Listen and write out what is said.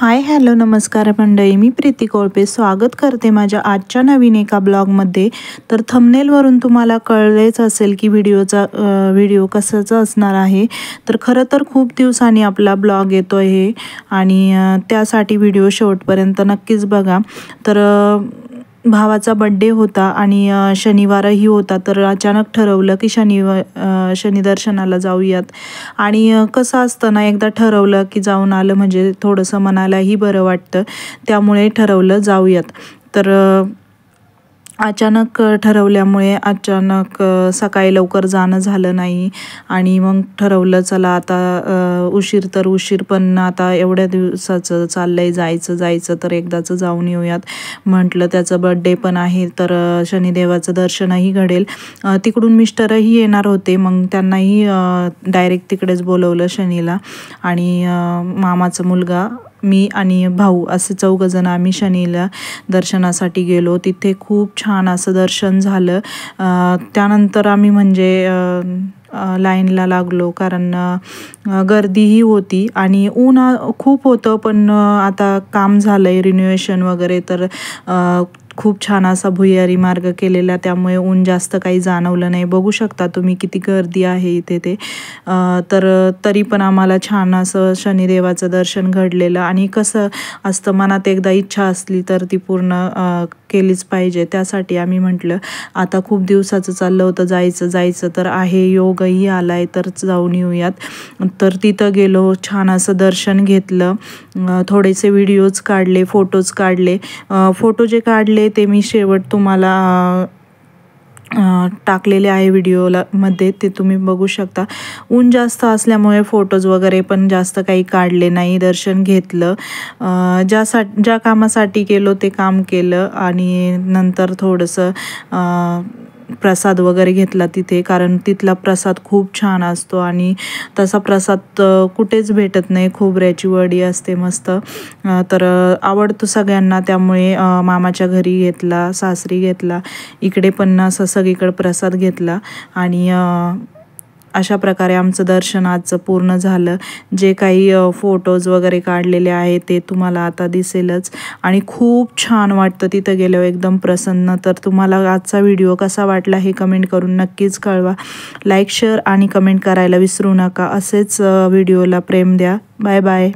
Hi hello नमस्कार मंडळी, मी प्रीती कोळपे स्वागत करते माझ्या आजच्या नवीन एका ब्लॉगमध्ये। तर थंबनेलवरून तुम्हाला कळलेच असेल की व्हिडिओ कसाचा असणार आहे। तर खरं तर खूप दिवसांनी आपला ब्लॉग येतोय आहे आणि त्यासाठी व्हिडिओ शेवटपर्यंत नक्कीच बघा। तर भावाचा बर्थडे होता आणि शनिवारही होता, तर अचानक ठरवलं की शनी दर्शनाला जाऊयात। आणि कसं असतं ना, एकदा ठरवलं की जाऊन आलं म्हणजे थोडंसं मनालाही बरं वाटतं, त्यामुळे ठरवलं जाऊयात। तर अचानक ठरवल्यामुळे सकाळी लवकर जाणं झालं नाही आणि मग ठरवलं चला आता उशीर तर उशीर, पण आता एवढ्या दिवसाचं चाललंय जायचं तर एकदाचं जाऊन येऊयात म्हटलं। त्याचा बर्थडे पण आहे तर शनिदेवाचं दर्शनही घडेल। तिकडून मिस्टरही येणार होते, मग त्यांनाही डायरेक्ट तिकडेच बोलवलं शनीला। आणि मामाचा मुलगा, मी आणि भाऊ असे 4 जण आम्ही शनीला दर्शनासाठी गेलो। तिथे खूप छान असं दर्शन झालं। त्यानंतर आम्ही म्हणजे लाईनला लागलो, कारण गर्दीही होती आणि ऊन खूप होतं, पण आता काम झालंय रिनोव्हेशन वगैरे, तर खूप छान असा भुयारी मार्ग केलेला, त्यामुळे ऊन जास्त काही जाणवलं नाही। बघू शकता तुम्ही किती गर्दी आहे इथे ते। तर तरी पण आम्हाला छान असं शनिदेवाचं दर्शन घडलेलं। आणि कसं असतं, मनात एकदा इच्छा असली तर ती पूर्ण केलीच पाहिजे। त्यासाठी आम्ही म्हटलं आता खूप दिवसाचं चाललं होतं जायचं तर आहे, योगही आलाय तर जाऊन येऊयात। तर तिथं गेलो, छान असं दर्शन घेतलं, थोडेसे व्हिडिओज काढले, फोटोज काढले। फोटो जे काढले ते मी शेवट तुम्हाला टाकलेले आहे मध्ये, ते तुम्ही बघू शकता। ऊन जास्त असल्यामुळे फोटोज वगैरे पण जास्त काही काढले नाही, दर्शन घेतलं। ज्या कामासाठी गेलो ते काम केलं आणि नंतर थोडंसं प्रसाद वगैरे घेतला तिथे, कारण तिथला प्रसाद खूप छान असतो आणि तसा प्रसाद कुठेच भेटत नाही। खोबऱ्याची वडी असते मस्त, तर आवडतो सगळ्यांना, त्यामुळे मामाच्या घरी घेतला, सासरी घेतला, इकडे पण असं सगळीकडे प्रसाद घेतला। आणि अशा प्रकारे आमचं दर्शन आजचं पूर्ण झालं। जे काही फोटोज वगैरे काढलेले आहे ते तुम्हाला आता दिसेलच आणि खूप छान वाटतं तिथं गेल्यावर, एकदम प्रसन्न। तर तुम्हाला आजचा व्हिडिओ कसा वाटला हे कमेंट करून नक्कीच कळवा। लाईक, शेअर आणि कमेंट करायला विसरू नका। असेच व्हिडिओला प्रेम द्या। Bye bye.